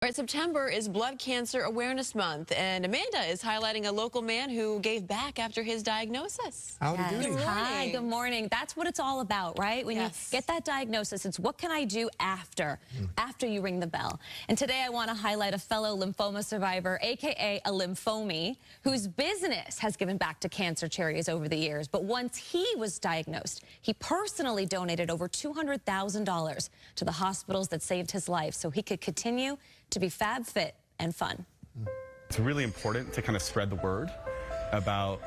All right, September is Blood Cancer Awareness Month, and Amanda is highlighting a local man who gave back after his diagnosis. Howdy doody. Good morning. Hi, good morning. That's what it's all about, right? When you get that diagnosis, it's what can I do after you ring the bell. And today I want to highlight a fellow lymphoma survivor, aka a lymphomie, whose business has given back to cancer charities over the years. But once he was diagnosed, he personally donated over $200,000 to the hospitals that saved his life so he could continue to be fab, fit, and fun. It's really important to kind of spread the word about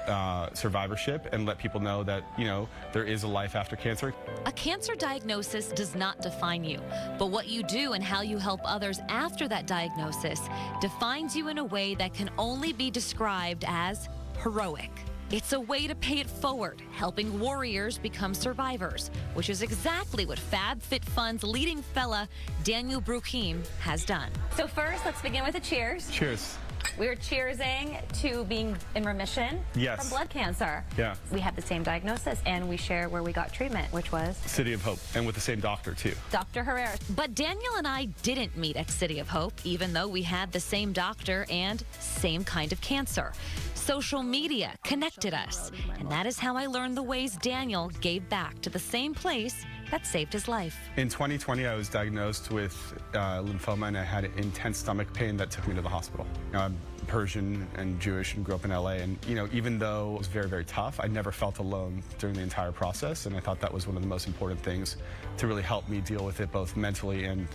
survivorship and let people know that, you know, there is a life after cancer. A cancer diagnosis does not define you, but what you do and how you help others after that diagnosis defines you in a way that can only be described as heroic. It's a way to pay it forward, helping warriors become survivors, which is exactly what FabFitFun's leading fella, Daniel Bruchim, has done. So first, let's begin with a cheers. Cheers. We're cheersing to being in remission from blood cancer. Yeah. We have the same diagnosis, and we share where we got treatment, which was City of Hope, and with the same doctor, too. Dr. Herrera. But Daniel and I didn't meet at City of Hope, even though we had the same doctor and same kind of cancer. Social media connected us, and that is how I learned the ways Daniel gave back to the same place that saved his life. In 2020, I was diagnosed with lymphoma, and I had intense stomach pain that took me to the hospital. I'm Persian and Jewish and grew up in LA, and you know, even though it was very, very tough, I never felt alone during the entire process, and I thought that was one of the most important things to really help me deal with it both mentally and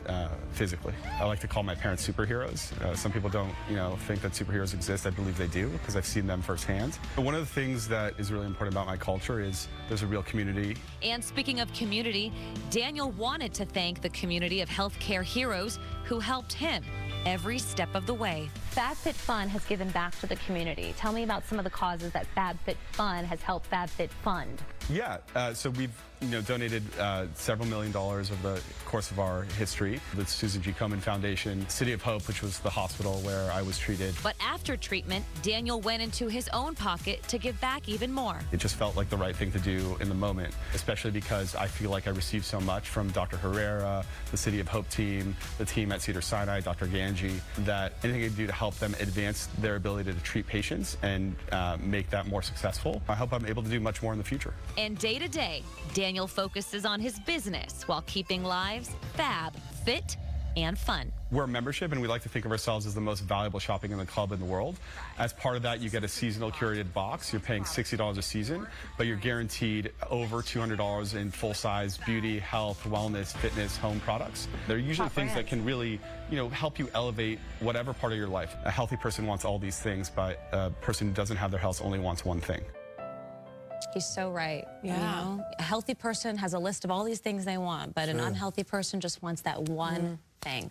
physically. I like to call my parents superheroes. Some people don't, you know, think that superheroes exist. I believe they do because I've seen them firsthand. But one of the things that is really important about my culture is there's a real community. And speaking of community, Daniel wanted to thank the community of healthcare heroes who helped him every step of the way. FabFitFun has given back to the community. Tell me about some of the causes that FabFitFun has helped FabFit fund. Yeah, so we've donated several $1 million over the course of our history. The Susan G. Komen Foundation, City of Hope, which was the hospital where I was treated. But after treatment, Daniel went into his own pocket to give back even more. It just felt like the right thing to do in the moment, especially because I feel like I received so much from Dr. Herrera, the City of Hope team, the team at Cedars-Sinai, Dr. Ganji, that anything I can do to help them advance their ability to treat patients and make that more successful, I hope I'm able to do much more in the future. And day to day, Daniel focuses on his business while keeping lives fab, fit, and fun. We're a membership, and we like to think of ourselves as the most valuable shopping in the club in the world. As part of that, you get a seasonal curated box. You're paying $60 a season, but you're guaranteed over $200 in full-size beauty, health, wellness, fitness, home products. They're usually things that can really, help you elevate whatever part of your life. A healthy person wants all these things, but a person who doesn't have their health only wants one thing. He's so right. Yeah. You know? A healthy person has a list of all these things they want, but an unhealthy person just wants that one thing.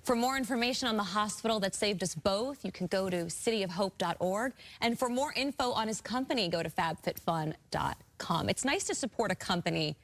For more information on the hospital that saved us both, you can go to cityofhope.org. And for more info on his company, go to fabfitfun.com. It's nice to support a company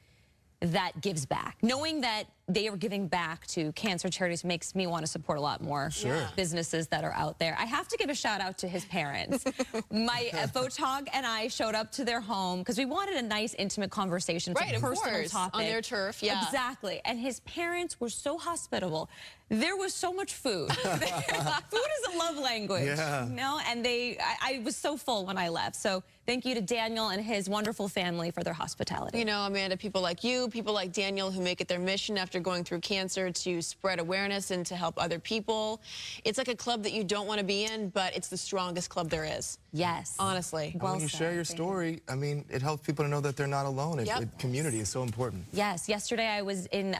that gives back. Knowing that they are giving back to cancer charities makes me want to support a lot more businesses that are out there. I have to give a shout out to his parents. My photog and I showed up to their home because we wanted a nice, intimate conversation. Right, a of personal course, topic. on their turf, yeah. Exactly. And his parents were so hospitable. There was so much food. Food is a love language, and I was so full when I left. So thank you to Daniel and his wonderful family for their hospitality. You know, Amanda, people like you, people like Daniel who make it their mission after going through cancer to spread awareness and to help other people. It's like a club that you don't want to be in, but it's the strongest club there is. Yes. Honestly. When you share your story, I mean, it helps people to know that they're not alone. Community is so important. Yes. Yesterday I was in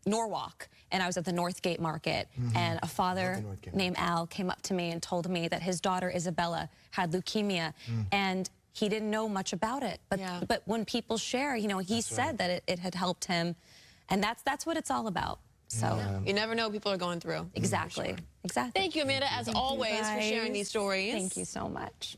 Norwalk, and I was at the Northgate Market, and a father named Al came up to me and told me that his daughter Isabella had leukemia, and he didn't know much about it. But when people share, he said that it had helped him, and that's what it's all about. So you never know what people are going through. Exactly. Exactly. Thank you, Amanda, as always, for sharing these stories. Thank you so much.